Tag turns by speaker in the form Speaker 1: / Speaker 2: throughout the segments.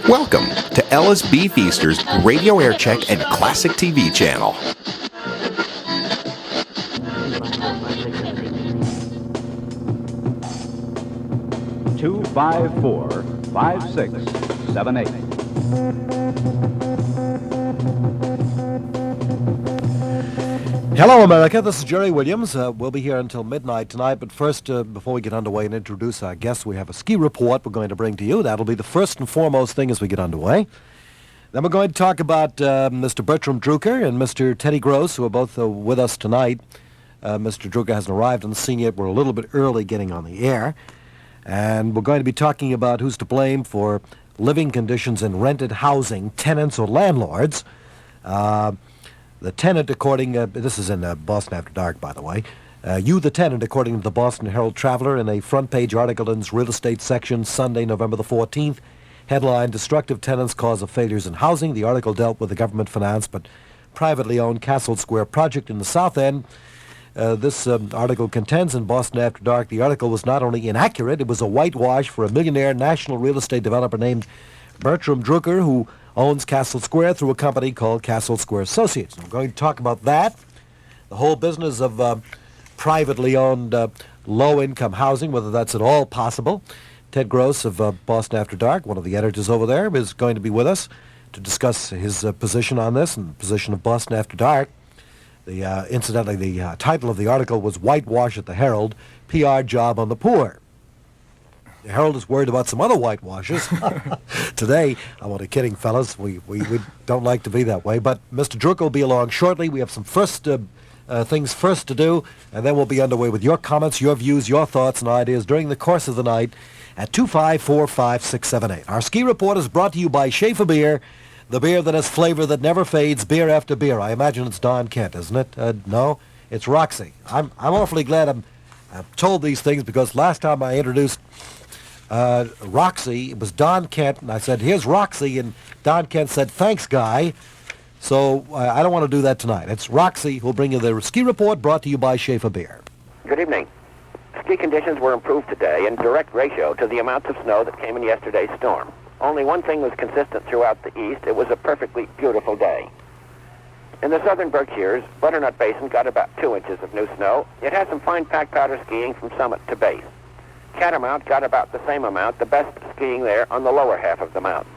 Speaker 1: Welcome to LSB Feaster's Radio Aircheck and Classic TV channel.
Speaker 2: Two, 5, 4, 5, 6, 7, 8.
Speaker 3: Hello, America. This is Jerry Williams. We'll be here until midnight tonight, but first, before we get underway and introduce our guests, we have a ski report we're going to bring to you. That'll be the first and foremost thing as we get underway. Then we're going to talk about Mr. Bertram Drucker and Mr. Teddy Gross, who are both with us tonight. Mr. Drucker hasn't arrived on the scene yet. We're a little bit early getting on the air. And we're going to be talking about who's to blame for living conditions in rented housing, tenants or landlords. The tenant, according, this is in Boston After Dark, by the way. You, the tenant, according to the Boston Herald Traveler, in a front-page article in its real estate section, Sunday, November the 14th, headline, Destructive Tenants Cause of Failures in Housing. The article dealt with the government-financed but privately owned Castle Square project in the South End. This article contends in Boston After Dark the article was not only inaccurate, it was a whitewash for a millionaire national real estate developer named Bertram Drucker, who owns Castle Square through a company called Castle Square Associates. I'm going to talk about that, the whole business of privately owned low-income housing, whether that's at all possible. Ted Gross of Boston After Dark, one of the editors over there, is going to be with us to discuss his position on this and the position of Boston After Dark. Incidentally, the title of the article was Whitewash at the Herald, PR Job on the Poor. The Herald is worried about some other whitewashes. Today, I'm only kidding, fellas. We don't like to be that way. But Mr. Drucker will be along shortly. We have some things first to do, and then we'll be underway with your comments, your views, your thoughts, and ideas during the course of the night at 254-5678. Our ski report is brought to you by Schaefer Beer, the beer that has flavor that never fades, beer after beer. I imagine it's Don Kent, isn't it? No, it's Roxy. I'm awfully glad I'm told these things because last time I introduced Roxy, it was Don Kent, and I said, here's Roxy, and Don Kent said, thanks, Guy. So I don't want to do that tonight. It's Roxy who'll bring you the ski report brought to you by Schaefer Beer.
Speaker 4: Good evening. Ski conditions were improved today in direct ratio to the amounts of snow that came in yesterday's storm. Only one thing was consistent throughout the east. It was a perfectly beautiful day. In the southern Berkshires, Butternut Basin got about 2 inches of new snow. It had some fine pack powder skiing from summit to base. Catamount got about the same amount, the best skiing there on the lower half of the mountain.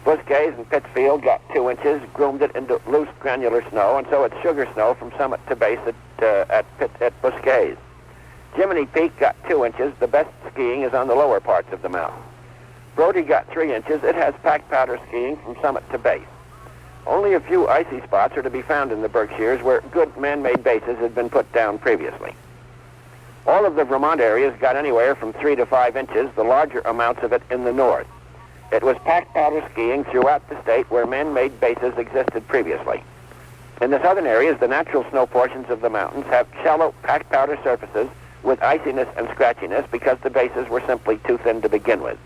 Speaker 4: Busquets and Pittsfield got 2 inches, groomed it into loose granular snow, and so it's sugar snow from summit to base at Busquets. Jiminy Peak got 2 inches, the best skiing is on the lower parts of the mountain. Brody got 3 inches, it has pack powder skiing from summit to base. Only a few icy spots are to be found in the Berkshires where good man-made bases had been put down previously. All of the Vermont areas got anywhere from 3 to 5 inches, the larger amounts of it in the north. It was pack powder skiing throughout the state where man-made bases existed previously. In the southern areas, the natural snow portions of the mountains have shallow pack powder surfaces with iciness and scratchiness because the bases were simply too thin to begin with.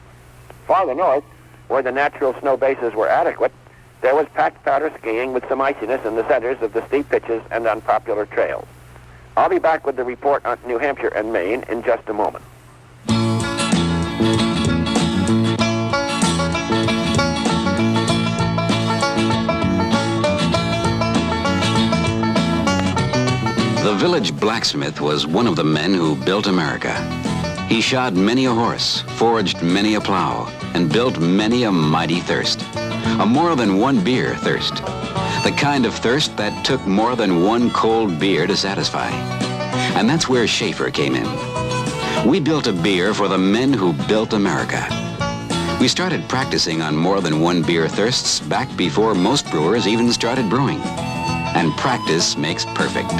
Speaker 4: Farther north, where the natural snow bases were adequate, there was packed powder skiing with some iciness in the centers of the steep pitches and unpopular trails. I'll be back with the report on New Hampshire and Maine in just a moment.
Speaker 5: The village blacksmith was one of the men who built America. He shod many a horse, forged many a plow, and built many a mighty thirst. A more than one beer thirst. The kind of thirst that took more than one cold beer to satisfy. And that's where Schaefer came in. We built a beer for the men who built America. We started practicing on more than one beer thirsts back before most brewers even started brewing. And practice makes perfect.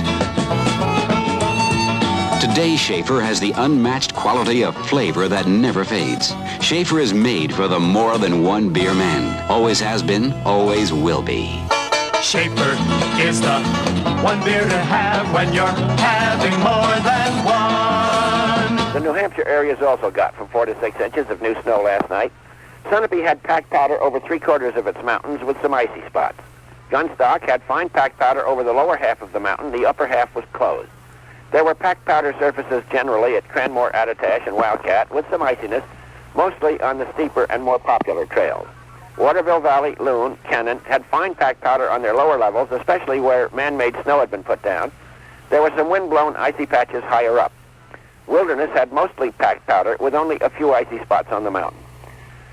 Speaker 5: Today, Schaefer has the unmatched quality of flavor that never fades. Schaefer is made for the more than one beer man. Always has been, always will be.
Speaker 6: Schaefer is the one beer to have when you're having more than one.
Speaker 4: The New Hampshire areas also got from 4 to 6 inches of new snow last night. Sunapee had pack powder over 3/4 of its mountains with some icy spots. Gunstock had fine pack powder over the lower half of the mountain. The upper half was closed. There were pack powder surfaces generally at Cranmore, Attitash, and Wildcat with some iciness, mostly on the steeper and more popular trails. Waterville Valley, Loon, Kennan had fine packed powder on their lower levels, especially where man-made snow had been put down. There were some wind-blown icy patches higher up. Wilderness had mostly packed powder with only a few icy spots on the mountain.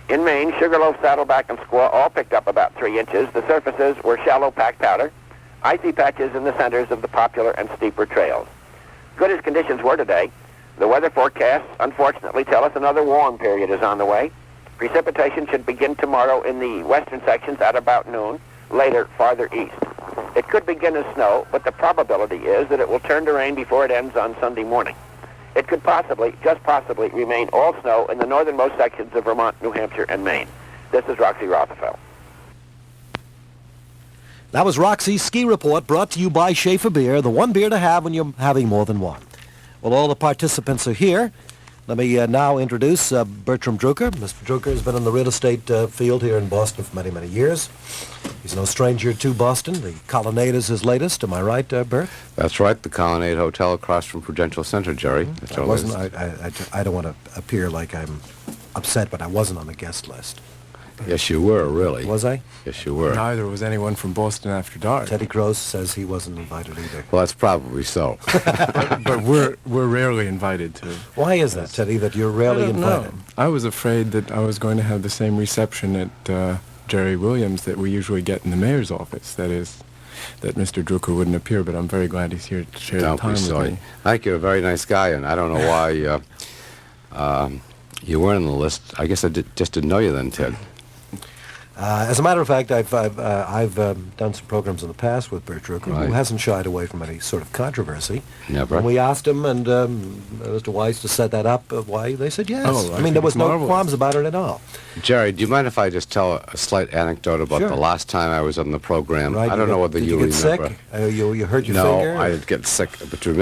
Speaker 4: In Maine, Sugarloaf, Saddleback, and Squaw all picked up about 3 inches. The surfaces were shallow packed powder, icy patches in the centers of the popular and steeper trails. Good as conditions were today, the weather forecasts unfortunately tell us another warm period is on the way. Precipitation should begin tomorrow in the western sections at about noon, later farther east. It could begin as snow, but the probability is that it will turn to rain before it ends on Sunday morning. It could possibly, just possibly, remain all snow in the northernmost sections of Vermont, New Hampshire, and Maine. This is Roxy Rothafel.
Speaker 3: That was Roxy's Ski Report, brought to you by Schaefer Beer, the one beer to have when you're having more than one. Well, all the participants are here. Let me now introduce Bertram Drucker. Mr. Drucker has been in the real estate field here in Boston for many, many years. He's no stranger to Boston. The Colonnade is his latest. Am I right, Bert?
Speaker 7: That's right. The Colonnade Hotel across from Prudential Center, Jerry. That's our latest.
Speaker 3: I don't want to appear like I'm upset, but I wasn't on the guest list.
Speaker 7: Yes, you were, really.
Speaker 3: Was I?
Speaker 7: Yes, you were.
Speaker 8: Neither was anyone from Boston After Dark.
Speaker 3: Teddy Gross says he wasn't invited either.
Speaker 7: Well, that's probably so.
Speaker 8: But we're rarely invited to.
Speaker 3: Why is that, Teddy, that you're rarely invited?
Speaker 8: I was afraid that I was going to have the same reception at Jerry Williams that we usually get in the mayor's office. That is, that Mr. Drucker wouldn't appear, but I'm very glad he's here to share the time with me.
Speaker 7: I think you're a very nice guy, and I don't know why you weren't on the list. I guess I just didn't know you then, Ted.
Speaker 3: As a matter of fact, I've done some programs in the past with Bert Drucker, who hasn't shied away from any sort of controversy.
Speaker 7: Never.
Speaker 3: And we asked him and Mr. Weiss to set that up. Why? They said yes.
Speaker 8: Oh,
Speaker 3: I mean, there was no qualms about it at all.
Speaker 7: Jerry, do you mind if I just tell a slight anecdote about the last time I was on the program?
Speaker 3: Right.
Speaker 7: I don't know whether you remember.
Speaker 3: Did you get sick? You hurt your finger?
Speaker 7: No, I didn't get sick. But do you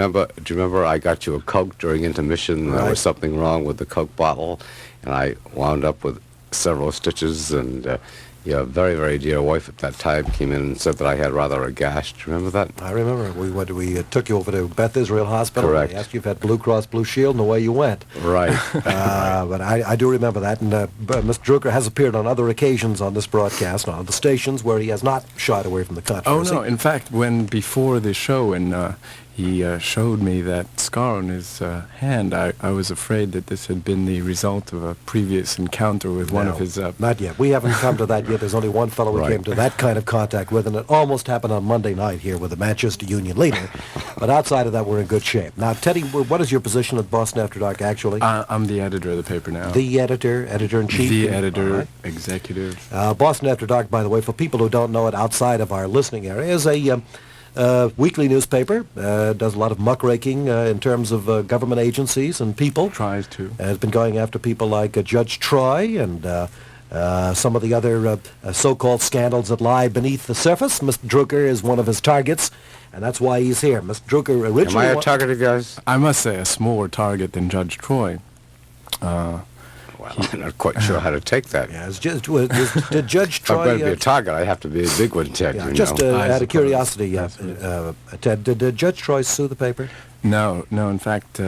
Speaker 7: remember I got you a Coke during intermission? There was something wrong with the Coke bottle, and I wound up with several stitches, and your very, very dear wife at that time came in and said that I had rather a gash. Do you remember that?
Speaker 3: I remember. We took you over to Beth Israel Hospital.
Speaker 7: Correct.
Speaker 3: They asked you if you had Blue Cross Blue Shield, and away you went.
Speaker 7: Right.
Speaker 3: But I do remember that. And Mr. Drucker has appeared on other occasions on this broadcast, on other stations, where he has not shied away from the controversy.
Speaker 8: Oh, no. In fact, before the show, and he showed me that scar on his hand, I was afraid that this had been the result of a previous encounter with one of his...
Speaker 3: Not yet. We haven't come to that yet. There's only one fellow we came to that kind of contact with, and it almost happened on Monday night here with the Manchester Union leader. But outside of that, we're in good shape. Now, Teddy, what is your position at Boston After Dark, actually?
Speaker 8: I'm the editor of the paper now.
Speaker 3: The editor-in-chief?
Speaker 8: The editor, executive.
Speaker 3: Boston After Dark, by the way, for people who don't know it outside of our listening area, is a... weekly newspaper, does a lot of muckraking in terms of government agencies and people.
Speaker 8: Tries to.
Speaker 3: Has been going after people like Judge Troy and some of the other so-called scandals that lie beneath the surface. Mr. Drucker is one of his targets, and that's why he's here. Mr. Drucker originally...
Speaker 7: Am I a target of yours?
Speaker 8: I must say a smaller target than Judge Troy.
Speaker 7: Well, I'm not quite sure how to take that.
Speaker 3: Yeah, did Judge Troy...
Speaker 7: If I'm going to be a target, I have to be a big one, Ted.
Speaker 3: Yeah,
Speaker 7: you
Speaker 3: just
Speaker 7: know.
Speaker 3: out of curiosity, Ted, did Judge Troy sue the paper?
Speaker 8: No. In fact,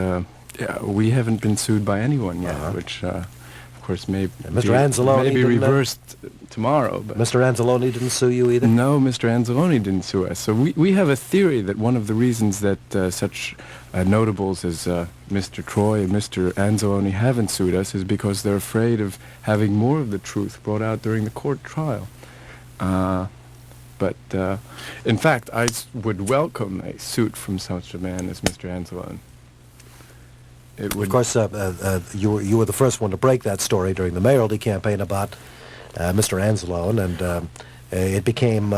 Speaker 8: we haven't been sued by anyone yet, which, of course, may be reversed tomorrow. But
Speaker 3: Mr. Anzalone didn't sue you either?
Speaker 8: No, Mr. Anzalone didn't sue us. So we have a theory that one of the reasons that such notables as Mr. Troy and Mr. Anzalone haven't sued us is because they're afraid of having more of the truth brought out during the court trial. But in fact, I would welcome a suit from such a man as Mr. Anzalone.
Speaker 3: Of course, you were the first one to break that story during the mayoralty campaign about Mr. Anzalone, and it became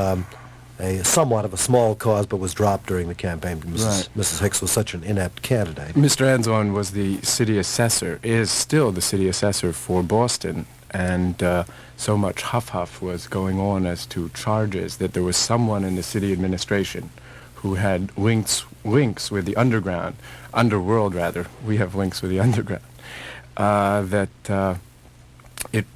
Speaker 3: somewhat of a small cause, but was dropped during the campaign because Mrs. Hicks was such an inept candidate.
Speaker 8: Mr. Anzalone was the city assessor, is still the city assessor for Boston, and so much huff was going on as to charges that there was someone in the city administration who had links with the underworld rather. We have links with the underground.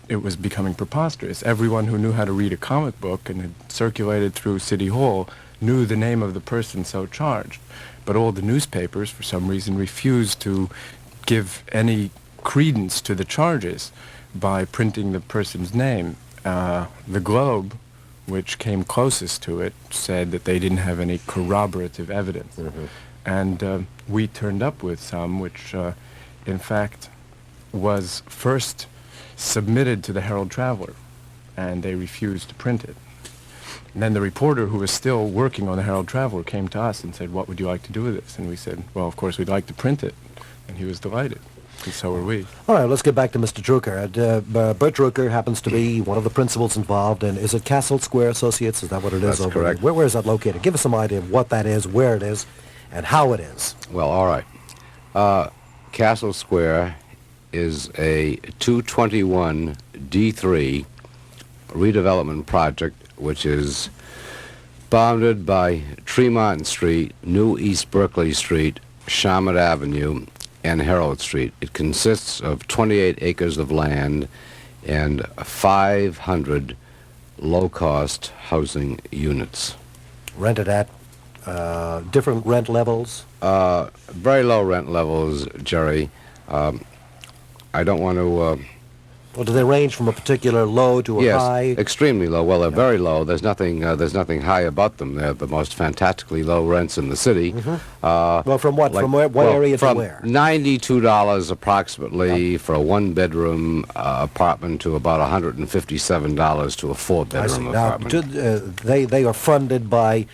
Speaker 8: It was becoming preposterous. Everyone who knew how to read a comic book and had circulated through City Hall knew the name of the person so charged. But all the newspapers, for some reason, refused to give any credence to the charges by printing the person's name. The Globe, which came closest to it, said that they didn't have any corroborative evidence. And we turned up with some, which in fact was first submitted to the Herald Traveler, and they refused to print it. And then the reporter who was still working on the Herald Traveler came to us and said, "What would you like to do with this?" And we said, "Well, of course, we'd like to print it." And he was delighted, and so were we.
Speaker 3: All right, let's get back to Mr. Drucker. Bert Drucker happens to be one of the principals involved, and is it Castle Square Associates? Is that what it is?
Speaker 7: That's correct.
Speaker 3: Where is that located? Give us some idea of what that is, where it is, and how it is.
Speaker 7: Well, all right. Castle Square is a 221 D3 redevelopment project, which is bounded by Tremont Street, New East Berkeley Street, Shamet Avenue, and Herald Street. It consists of 28 acres of land and 500 low-cost housing units.
Speaker 3: Rented at different rent levels?
Speaker 7: Very low rent levels, Jerry. I don't want to...
Speaker 3: Well, do they range from a particular low to a
Speaker 7: yes,
Speaker 3: high?
Speaker 7: extremely low. Well, they're very low. There's nothing high about them. They're the most fantastically low rents in the city.
Speaker 3: Well, from what? From what area to where?
Speaker 7: $92 approximately for a one-bedroom apartment to about $157 to a four-bedroom apartment.
Speaker 3: Now, they are funded by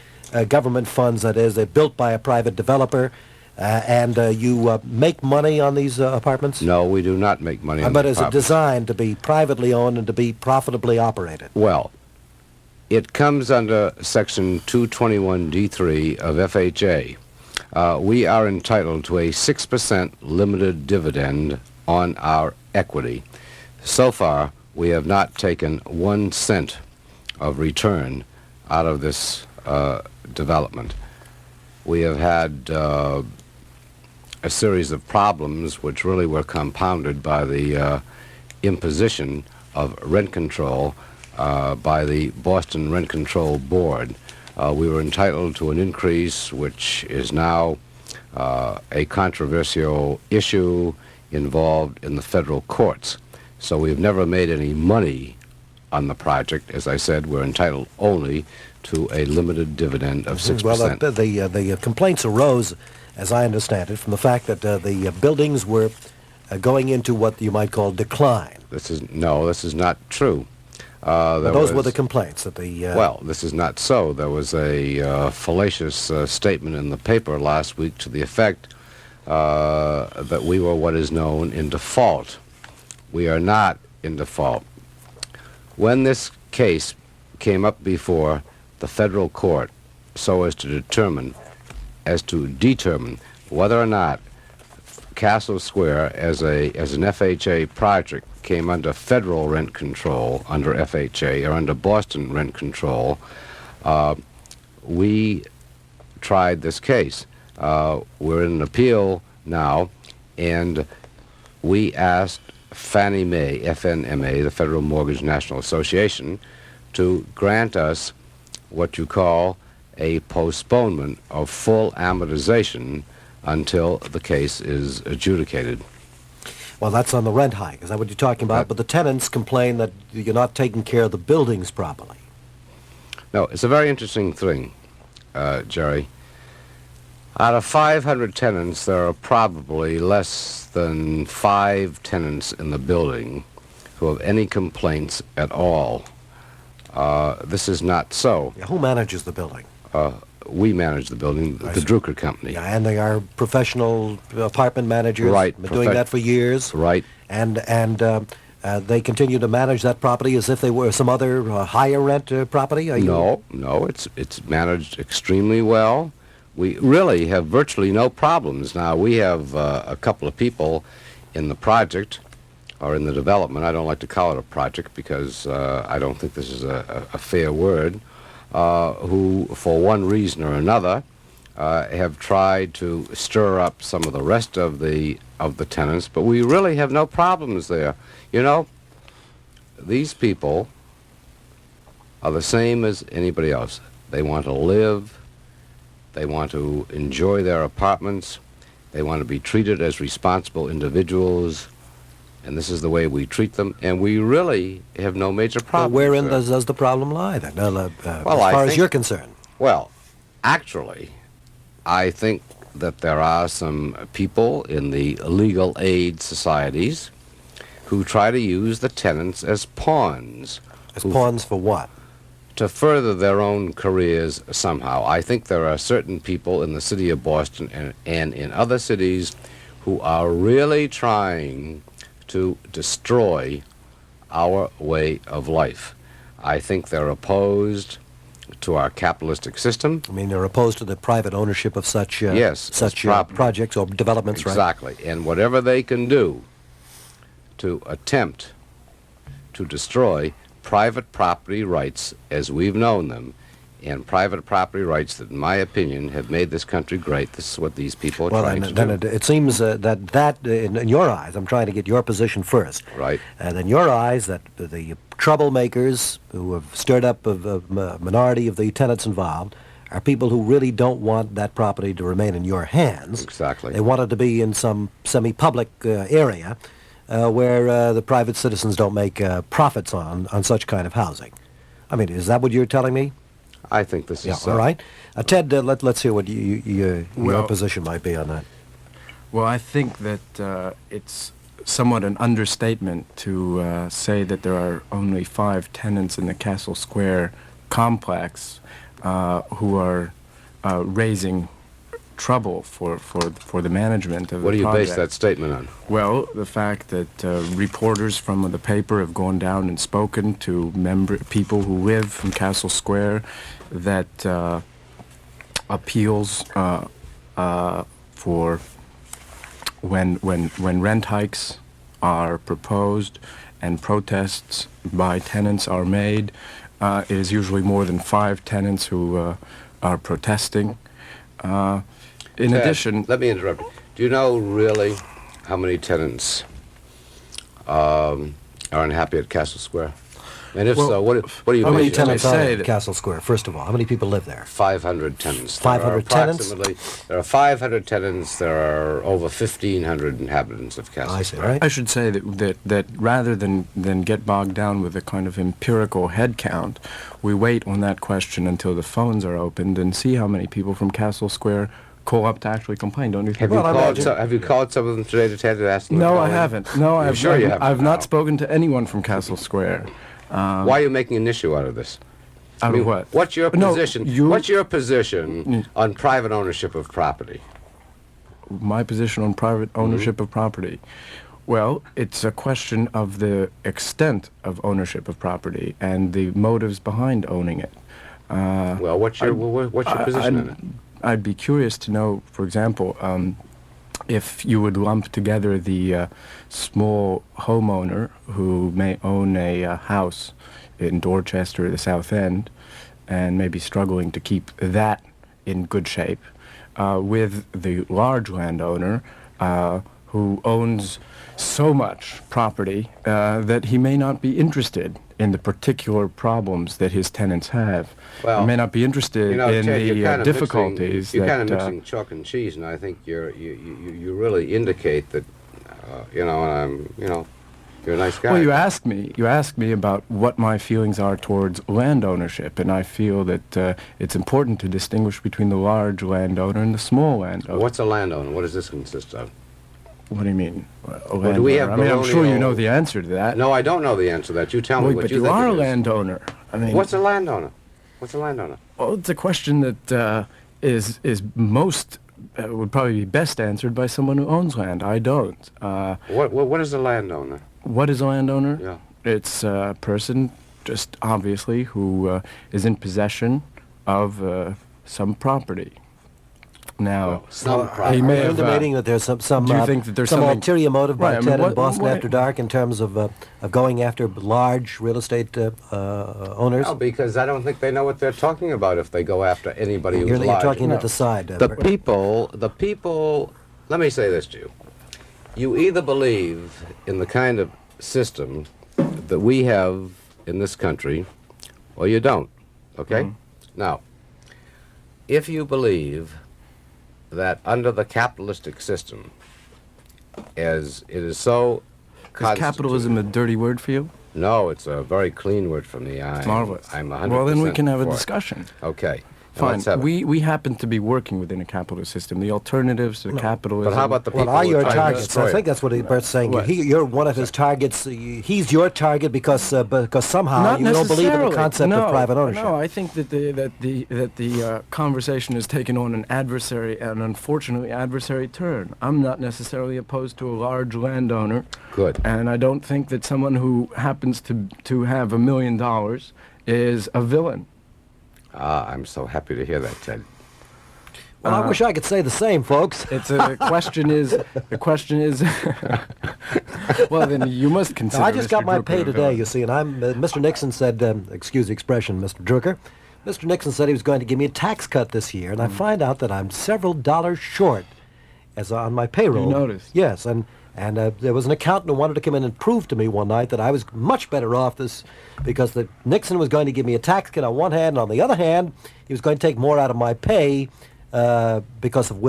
Speaker 3: government funds, that is. They're built by a private developer. And you make money on these apartments?
Speaker 7: No, we do not make money on
Speaker 3: But
Speaker 7: the
Speaker 3: is it
Speaker 7: apartments.
Speaker 3: designed to be privately owned and to be profitably operated?
Speaker 7: Well, it comes under Section 221D3 of FHA. We are entitled to a 6% limited dividend on our equity. So far, we have not taken 1 cent of return out of this development. We have had a series of problems which really were compounded by the imposition of rent control by the Boston Rent Control Board. We were entitled to an increase which is now a controversial issue involved in the federal courts. So we've never made any money on the project. As I said, we're entitled only to a limited dividend of 6%.
Speaker 3: Well, the complaints arose, as I understand it, from the fact that the buildings were going into what you might call decline.
Speaker 7: This is not true.
Speaker 3: Those were the complaints that the...
Speaker 7: Well, this is not so. There was a fallacious statement in the paper last week to the effect that we were what is known in default. We are not in default. When this case came up before the federal court so as to determine whether or not Castle Square as an FHA project came under federal rent control, under FHA, or under Boston rent control, we tried this case. We're in an appeal now, and we asked Fannie Mae, FNMA, the Federal Mortgage National Association, to grant us what you call a postponement of full amortization until the case is adjudicated.
Speaker 3: Well, that's on the rent hike. Is that what you're talking about? But the tenants complain that you're not taking care of the buildings properly.
Speaker 7: No, it's a very interesting thing, Jerry. Out of 500 tenants, there are probably less than 5 tenants in the building who have any complaints at all. This is not so.
Speaker 3: Yeah, who manages the building?
Speaker 7: We manage the building, the Drucker Company.
Speaker 3: Yeah, and they are professional apartment managers.
Speaker 7: Right.
Speaker 3: Been doing that for years.
Speaker 7: Right.
Speaker 3: And they continue to manage that property as if they were some other higher rent property?
Speaker 7: No, it's managed extremely well. We really have virtually no problems. Now, we have a couple of people in the project, or in the development. I don't like to call it a project because I don't think this is a fair word, who, for one reason or another, have tried to stir up some of the rest of the tenants, but we really have no problems there. You know, these people are the same as anybody else. They want to live. They want to enjoy their apartments. They want to be treated as responsible individuals. and this is the way we treat them, and we really have no major
Speaker 3: Well,
Speaker 7: problem.
Speaker 3: wherein does the problem lie, then, as
Speaker 7: I
Speaker 3: far as
Speaker 7: think-
Speaker 3: you're concerned?
Speaker 7: Well, actually, I think that there are some people in the legal aid societies who try to use the tenants as pawns.
Speaker 3: As pawns for what?
Speaker 7: To further their own careers somehow. I think there are certain people in the city of Boston and in other cities who are really trying to destroy our way of life. I think they're opposed to our capitalistic system.
Speaker 3: I mean, they're opposed to the private ownership of such
Speaker 7: Yes,
Speaker 3: such
Speaker 7: property.
Speaker 3: projects or developments, right?
Speaker 7: Exactly. And whatever they can do to attempt to destroy private property rights as we've known them, and private property rights that, in my opinion, have made this country great. This is what these people are
Speaker 3: Well,
Speaker 7: trying
Speaker 3: and
Speaker 7: to
Speaker 3: then
Speaker 7: do.
Speaker 3: it seems that in your eyes, I'm trying to get your position first.
Speaker 7: Right.
Speaker 3: And in your eyes, that the troublemakers who have stirred up a minority of the tenants involved are people who really don't want that property to remain in your hands.
Speaker 7: Exactly.
Speaker 3: They want it to be in some semi-public area where the private citizens don't make profits on such kind of housing. I mean, is that what you're telling me?
Speaker 7: I think this
Speaker 3: Yeah,
Speaker 7: is...
Speaker 3: all right. Ted, let's hear what your
Speaker 8: Well-
Speaker 3: position might be on that.
Speaker 8: Well, I think that it's somewhat an understatement to say that there are only 5 tenants in the Castle Square complex who are raising trouble for the management of
Speaker 7: What do
Speaker 8: the
Speaker 7: you
Speaker 8: project.
Speaker 7: base that statement on?
Speaker 8: Well, the fact that reporters from the paper have gone down and spoken to people who live in Castle Square, that appeals for when rent hikes are proposed and protests by tenants are made, it is usually more than 5 tenants who are protesting. In
Speaker 7: Ted,
Speaker 8: addition,
Speaker 7: let me interrupt you. Do you know really how many tenants are unhappy at Castle Square? And if
Speaker 8: Well,
Speaker 7: so, what do you
Speaker 3: How many
Speaker 7: base it
Speaker 3: tenants
Speaker 8: they
Speaker 3: are
Speaker 8: say
Speaker 3: there at
Speaker 8: that-
Speaker 3: Castle Square, first of all? How many people live there?
Speaker 7: 500 tenants.
Speaker 3: 500 tenants?
Speaker 7: There are 500 tenants. There are over 1,500 inhabitants of Castle
Speaker 3: I see,
Speaker 7: Square.
Speaker 3: right?
Speaker 8: I should say that rather than get bogged down with a kind of empirical head count, we wait on that question until the phones are opened and see how many people from Castle Square call up to actually complain, don't you think?
Speaker 7: Have you called some of them today to Ted to ask them? to
Speaker 8: No,
Speaker 7: call
Speaker 8: I
Speaker 7: in?
Speaker 8: haven't. No,
Speaker 7: You're sure you haven't?
Speaker 8: I've
Speaker 7: No.
Speaker 8: not spoken to anyone from Castle Square.
Speaker 7: Why are you making an issue out of this?
Speaker 8: Out of what?
Speaker 7: What's your
Speaker 8: No,
Speaker 7: position?
Speaker 8: you-
Speaker 7: What's your position on private ownership of property?
Speaker 8: My position on private ownership of property. Well, it's a question of the extent of ownership of property and the motives behind owning it.
Speaker 7: Well, what's your position on it?
Speaker 8: I'd be curious to know, for example, if you would lump together the small homeowner who may own a house in Dorchester, the South End, and may be struggling to keep that in good shape, with the large landowner who owns so much property that he may not be interested in the particular problems that his tenants have.
Speaker 7: Well,
Speaker 8: he may not be interested
Speaker 7: You know,
Speaker 8: in
Speaker 7: Ted, you're
Speaker 8: the
Speaker 7: kind of
Speaker 8: difficulties
Speaker 7: you're
Speaker 8: that...
Speaker 7: kind of mixing chalk and cheese, and I think you really indicate that, and I'm, you're a nice guy.
Speaker 8: Well, you asked me about what my feelings are towards land ownership, and I feel that it's important to distinguish between the large landowner and the small landowner.
Speaker 7: What's a landowner? What does this consist of?
Speaker 8: What do you mean?
Speaker 7: Well, do we have
Speaker 8: I mean, I'm sure you
Speaker 7: baronial-
Speaker 8: know the answer to that.
Speaker 7: No, I don't know the answer to that. You tell me
Speaker 8: Wait,
Speaker 7: what
Speaker 8: but
Speaker 7: you
Speaker 8: you
Speaker 7: think
Speaker 8: are
Speaker 7: it
Speaker 8: a
Speaker 7: is.
Speaker 8: landowner. I mean,
Speaker 7: What's a landowner? What's a landowner?
Speaker 8: well, it's a question that is most would probably be best answered by someone who owns land. I don't.
Speaker 7: What is a landowner?
Speaker 8: What is a landowner?
Speaker 7: Yeah.
Speaker 8: It's a person, just obviously, who is in possession of some property. Now,
Speaker 7: Some
Speaker 8: he
Speaker 7: property.
Speaker 8: may
Speaker 3: Are you
Speaker 8: have.
Speaker 3: intimating that there's some
Speaker 8: do you think that there's
Speaker 3: some
Speaker 8: something-
Speaker 3: ulterior motive by
Speaker 8: Right, I mean,
Speaker 3: Ted and
Speaker 8: what-
Speaker 3: Boston
Speaker 8: what-
Speaker 3: After Dark in terms of going after large real estate owners?
Speaker 7: No, because I don't think they know what they're talking about if they go after anybody who's
Speaker 3: You're
Speaker 7: large.
Speaker 3: talking
Speaker 8: No.
Speaker 3: at the side.
Speaker 7: The people, let me say this to you. You either believe in the kind of system that we have in this country, or you don't, okay? Now, if you believe that under the capitalistic system, as it is so constitute...
Speaker 8: capitalism a dirty word for you?
Speaker 7: No, it's a very clean word for me.
Speaker 8: Marvelous.
Speaker 7: I'm 100%
Speaker 8: Well, then we can have a
Speaker 7: for it.
Speaker 8: discussion.
Speaker 7: Okay. Now
Speaker 8: Fine.
Speaker 7: let's have it.
Speaker 8: We happen to be working within a capitalist system. The alternatives to capitalism...
Speaker 7: But how about the people
Speaker 3: What are
Speaker 7: who
Speaker 3: your
Speaker 7: try to
Speaker 3: targets?
Speaker 7: destroy
Speaker 3: I think
Speaker 7: it?
Speaker 3: that's what Bert's saying.
Speaker 8: What?
Speaker 3: You're one of his targets. He's your target because somehow
Speaker 8: Not
Speaker 3: you don't believe in the
Speaker 8: necessarily.
Speaker 3: concept
Speaker 8: No,
Speaker 3: of private ownership.
Speaker 8: No, I think that the conversation has taken on an unfortunately adversary turn. I'm not necessarily opposed to a large landowner.
Speaker 7: Good.
Speaker 8: And I don't think that someone who happens to have $1 million is a villain.
Speaker 7: I'm so happy to hear that, Ted.
Speaker 3: Well, I wish I could say the same, folks.
Speaker 8: It's the question is. Well, then you must consider.
Speaker 3: Now, I just
Speaker 8: Mr.
Speaker 3: got my
Speaker 8: Drucker
Speaker 3: pay
Speaker 8: a
Speaker 3: today,
Speaker 8: villain.
Speaker 3: you see, and Mr. Nixon said, excuse the expression, Mr. Drucker, Mr. Nixon said he was going to give me a tax cut this year, and I find out that I'm several dollars short as on my payroll.
Speaker 8: You noticed?
Speaker 3: Yes, and there was an accountant who wanted to come in and prove to me one night that I was much better off because Nixon was going to give me a tax cut on one hand, and on the other hand, he was going to take more out of my pay because of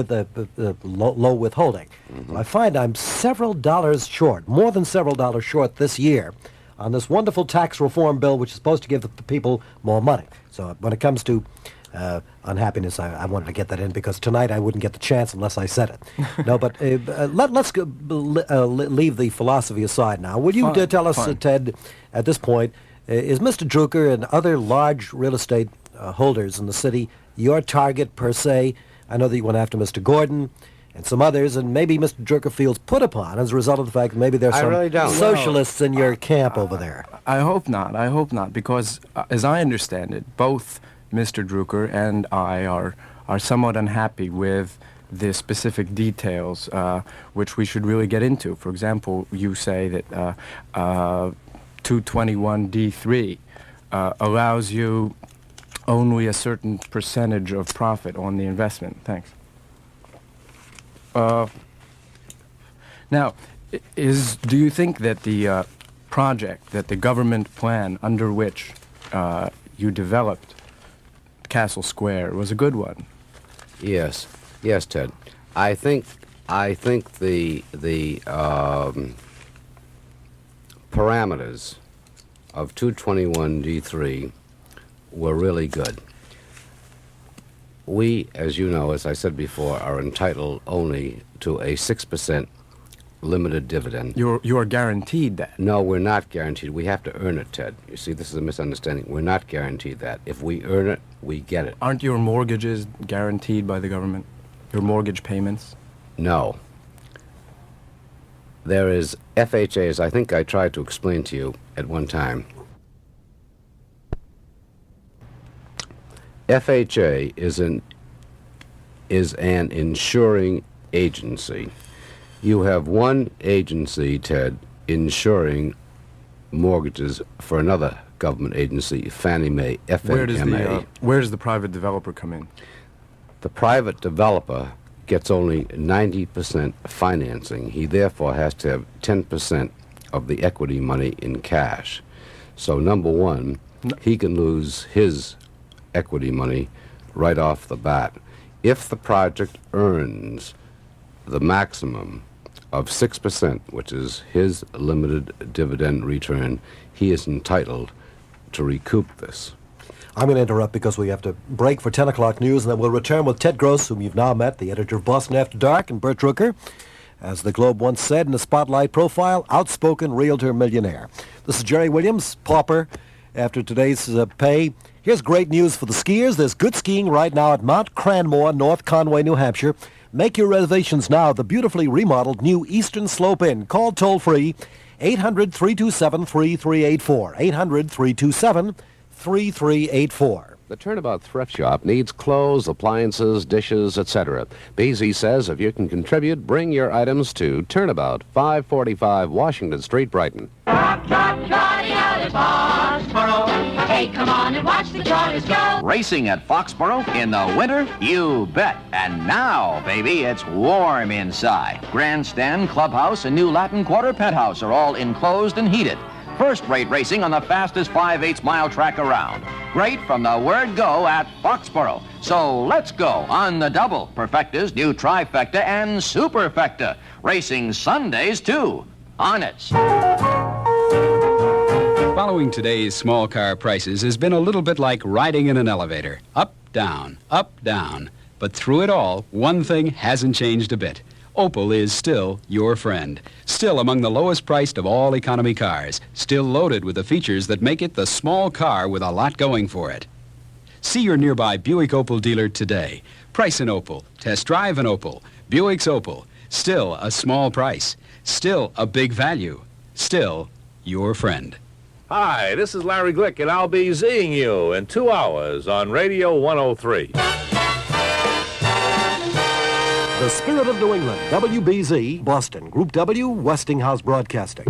Speaker 3: low withholding. I find I'm several dollars short, more than several dollars short this year on this wonderful tax reform bill, which is supposed to give the people more money. So when it comes to unhappiness, I wanted to get that in because tonight I wouldn't get the chance unless I said it. No, but let's leave the philosophy aside now. Will you tell us, Ted, at this point, is Mr. Drucker and other large real estate holders in the city your target per se? I know that you went after Mr. Gordon and some others, and maybe Mr. Drucker feels put upon as a result of the fact that maybe there's
Speaker 7: I
Speaker 3: some
Speaker 7: really don't.
Speaker 3: socialists in your camp over there.
Speaker 8: I hope not. I hope not, because as I understand it, both Mr. Drucker and I are somewhat unhappy with the specific details, which we should really get into. For example, you say that 221D3 allows you only a certain percentage of profit on the investment. Thanks. Now, do you think that the project, that the government plan under which you developed Castle Square was a good one?
Speaker 7: Yes, Ted. I think the parameters of 221D3 were really good. We, as you know, as I said before, are entitled only to a 6% limited dividend.
Speaker 8: You are guaranteed that.
Speaker 7: No, we're not guaranteed. We have to earn it, Ted. You see, this is a misunderstanding. We're not guaranteed that. If we earn it, we get it.
Speaker 8: Aren't your mortgages guaranteed by the government? Your mortgage payments?
Speaker 7: No. There is FHA, as I think I tried to explain to you at one time. FHA is an insuring agency. You have one agency, Ted, insuring mortgages for another government agency, Fannie Mae, FNMA.
Speaker 8: Where does the private developer come in?
Speaker 7: The private developer gets only 90% financing. He therefore has to have 10% of the equity money in cash. So number one, he can lose his equity money right off the bat. If the project earns the maximum of 6%, which is his limited dividend return, he is entitled to recoup this.
Speaker 3: I'm going to interrupt because we have to break for 10 o'clock news, and then we'll return with Ted Gross, whom you've now met, the editor of Boston After Dark, and Bert Drucker, as the Globe once said in a spotlight profile, outspoken realtor millionaire. This is Jerry Williams, pauper, after today's pay. Here's great news for the skiers. There's good skiing right now at Mount Cranmore, North Conway, New Hampshire. Make your reservations now at the beautifully remodeled new Eastern Slope Inn. Call toll-free 800-327-3384. 800-327-3384.
Speaker 9: The Turnabout Thrift Shop needs clothes, appliances, dishes, etc. BZ says if you can contribute, bring your items to Turnabout, 545 Washington Street, Brighton.
Speaker 10: Trot, trot, trotting out at Foxborough. Hey, come on and watch the trotters go.
Speaker 11: Racing at Foxborough in the winter? You bet. And now, baby, it's warm inside. Grandstand, clubhouse, and new Latin Quarter penthouse are all enclosed and heated. First-rate racing on the fastest 5/8 mile track around. Great from the word go at Foxborough. So let's go on the double. Perfecta's new trifecta and superfecta. Racing Sundays, too. Honest.
Speaker 12: Following today's small car prices has been a little bit like riding in an elevator. Up, down, up, down. But through it all, one thing hasn't changed a bit. Opel is still your friend. Still among the lowest priced of all economy cars. Still loaded with the features that make it the small car with a lot going for it. See your nearby Buick Opel dealer today. Price an Opel. Test drive an Opel. Buick's Opel. Still a small price. Still a big value. Still your friend.
Speaker 13: Hi, this is Larry Glick, and I'll be seeing you in 2 hours on Radio 103.
Speaker 3: The Spirit of New England, WBZ, Boston, Group W, Westinghouse Broadcasting.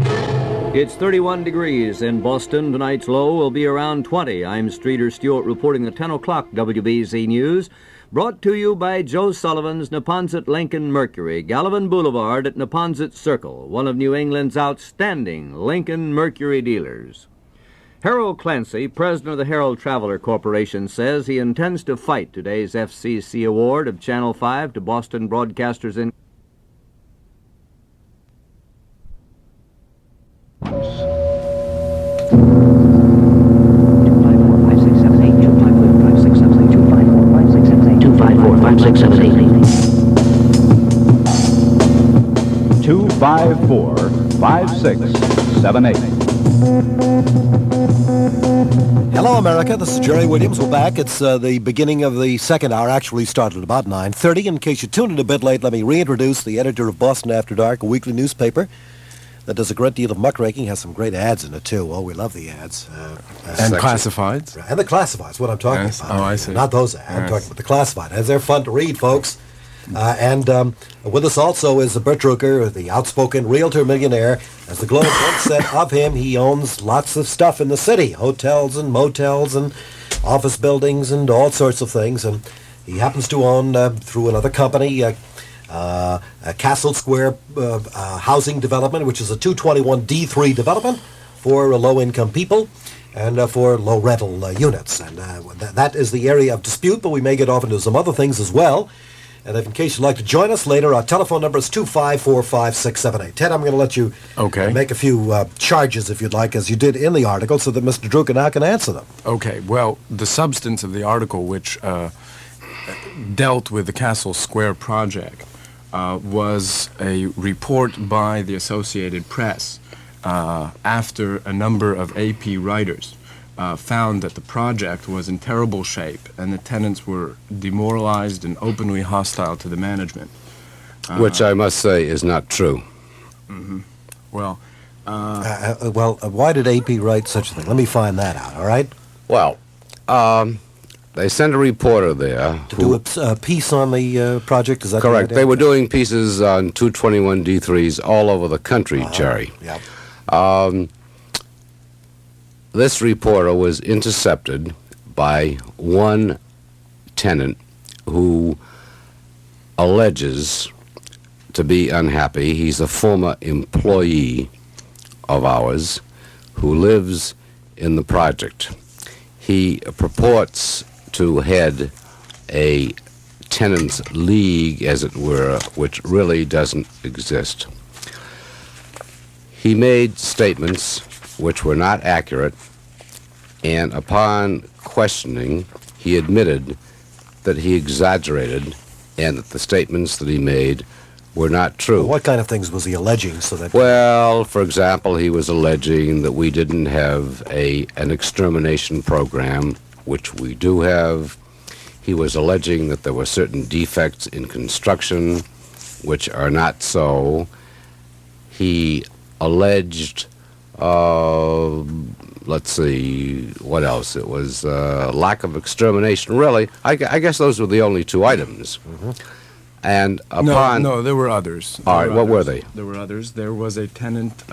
Speaker 14: It's 31 degrees in Boston. Tonight's low will be around 20. I'm Streeter Stewart reporting the 10 o'clock WBZ News, brought to you by Joe Sullivan's Neponset Lincoln Mercury, Gallivan Boulevard at Neponset Circle, one of New England's outstanding Lincoln Mercury dealers. Harold Clancy, president of the Herald Traveler Corporation, says he intends to fight today's FCC award of Channel 5 to Boston broadcasters in...
Speaker 2: Two, 5, 4, 5, 6, 7, 8.
Speaker 3: Hello, America. This is Jerry Williams. We're back. It's the beginning of the second hour. Actually started at about 9:30. In case you tuned in a bit late, let me reintroduce the editor of Boston After Dark, a weekly newspaper that does a great deal of muckraking, has some great ads in it, too. Oh, we love the ads.
Speaker 8: And classifieds.
Speaker 3: And the classifieds, what I'm talking
Speaker 8: Yes.
Speaker 3: about.
Speaker 8: Oh, I see.
Speaker 3: Not those ads. I'm
Speaker 8: Yes.
Speaker 3: talking about the classified ads. They're fun to read, folks. And with us also is Bert Drucker, the outspoken realtor millionaire. As the Globe once said of him, he owns lots of stuff in the city, hotels and motels and office buildings and all sorts of things. And he happens to own, through another company, a Castle Square housing development, which is a 221D3 development for low-income people and for low rental units. And that is the area of dispute, but we may get off into some other things as well. And if in case you'd like to join us later, our telephone number is 2545678. Ted, I'm going to let you make a few charges, if you'd like, as you did in the article, so that Mr. Drucker now can answer them.
Speaker 8: Okay, well, the substance of the article, which dealt with the Castle Square project, was a report by the Associated Press after a number of AP writers found that the project was in terrible shape and the tenants were demoralized and openly hostile to the management.
Speaker 7: Which I must say is not true.
Speaker 8: Mm-hmm. Well,
Speaker 3: why did AP write such a thing? Let me find that out, all right?
Speaker 7: Well, they sent a reporter there.
Speaker 3: To do a piece on the project, is that
Speaker 7: correct?
Speaker 3: The
Speaker 7: they were doing pieces on 221D3s all over the country, Jerry.
Speaker 3: Yeah.
Speaker 7: This reporter was intercepted by one tenant who alleges to be unhappy. He's a former employee of ours who lives in the project. He purports to head a tenants league, as it were, which really doesn't exist. He made statements which were not accurate, and upon questioning, he admitted that he exaggerated and that the statements that he made were not true.
Speaker 3: Well, what kind of things was he alleging?
Speaker 7: Well, for example, he was alleging that we didn't have an extermination program, which we do have. He was alleging that there were certain defects in construction, which are not so. He alleged, let's see, what else? It was lack of extermination. Really, I guess those were the only two items.
Speaker 3: Mm-hmm.
Speaker 7: And upon...
Speaker 8: No, there were others.
Speaker 7: All right, what were they?
Speaker 8: There were others. There was a tenant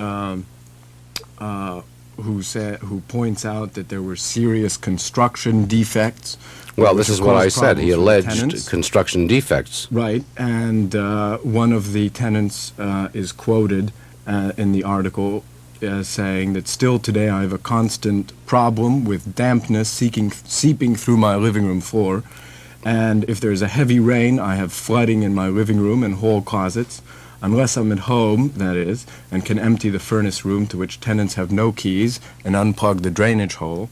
Speaker 8: who points out that there were serious construction defects.
Speaker 7: Well, this is what I said. He alleged construction defects.
Speaker 8: Right, and one of the tenants is quoted in the article saying that still today I have a constant problem with dampness seeping through my living room floor, and if there's a heavy rain I have flooding in my living room and hall closets. unless I'm at home, that is, and can empty the furnace room to which tenants have no keys and unplug the drainage hole.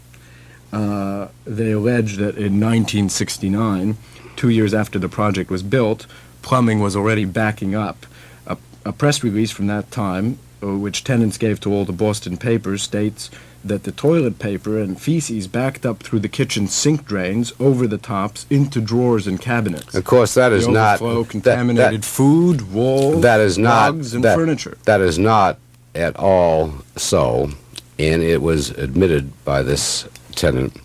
Speaker 8: They allege that in 1969, 2 years after the project was built, plumbing was already backing up. A press release from that time, which tenants gave to all the Boston papers, states that the toilet paper and feces backed up through the kitchen sink drains over the tops into drawers and cabinets.
Speaker 7: Of course, that is
Speaker 8: the
Speaker 7: not
Speaker 8: overflow contaminated food, walls, rugs, and furniture.
Speaker 7: That is not at all so, and it was admitted by this tenant.